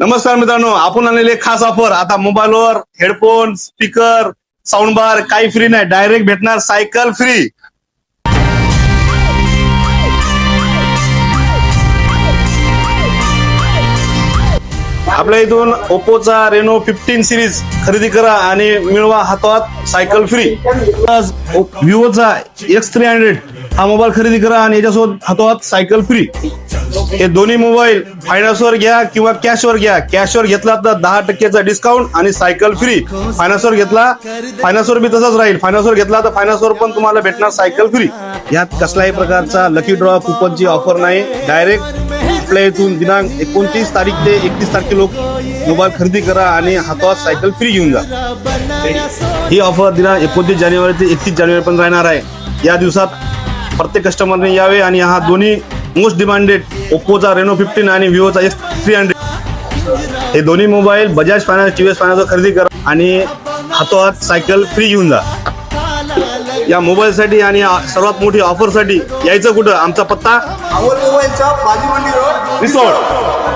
नमस्कार मित्रांनो, आपण आणलेले खास ऑफर. आता मोबाईलवर हेडफोन, स्पीकर, साऊंड बार काही फ्री नाही, डायरेक्ट भेटणार सायकल फ्री. आपल्या इथून ओप्पोचा रेनो 15 सिरीज खरेदी करा आणि मिळवा हातात सायकल फ्री. विवोचा X300 हा मोबाईल खरेदी करा आणि याच्यासोबत हातात सायकल फ्री. हे दोन्ही मोबाईल फायनान्सवर घ्या किंवा कॅशवर घ्या. कॅशवर घेतला तर 10% डिस्काउंट आणि सायकल फ्री. फायनान्सवर घेतला, फायनान्सवर बी तसंच राहील. फायनान्सवर घेतला तर फायनान्सवर पण तुम्हाला भेटणार सायकल फ्री. यात कसल्याही प्रकारचा लकी ड्रॉ कुपनची ऑफर नाही. डायरेक्ट आपल्या इथून दिनांक 29 तारीख ते 31 तारखे लोक मोबाईल खरेदी करा आणि हातात सायकल फ्री घेऊन जा. ही ऑफर दिनांक 29 जानेवारी ते 31 जानेवारी पण राहणार आहे. या दिवसात प्रत्येक कस्टमरने यावे आणि हा दोन्ही मोस्ट डिमांडेड ओप्पोचा रेनो 15 आणि विवोचा X300 हे दोन्ही मोबाईल बजाज फायनान्स, TVS फायनान्सवर खरेदी करा आणि हातोहात सायकल फ्री घेऊन जा. या मोबाईलसाठी आणि सर्वात मोठी ऑफरसाठी यायचं कुठं? आमचा पत्ता मोबाईलचा बाजीवंडी रोड रिसॉर्ट.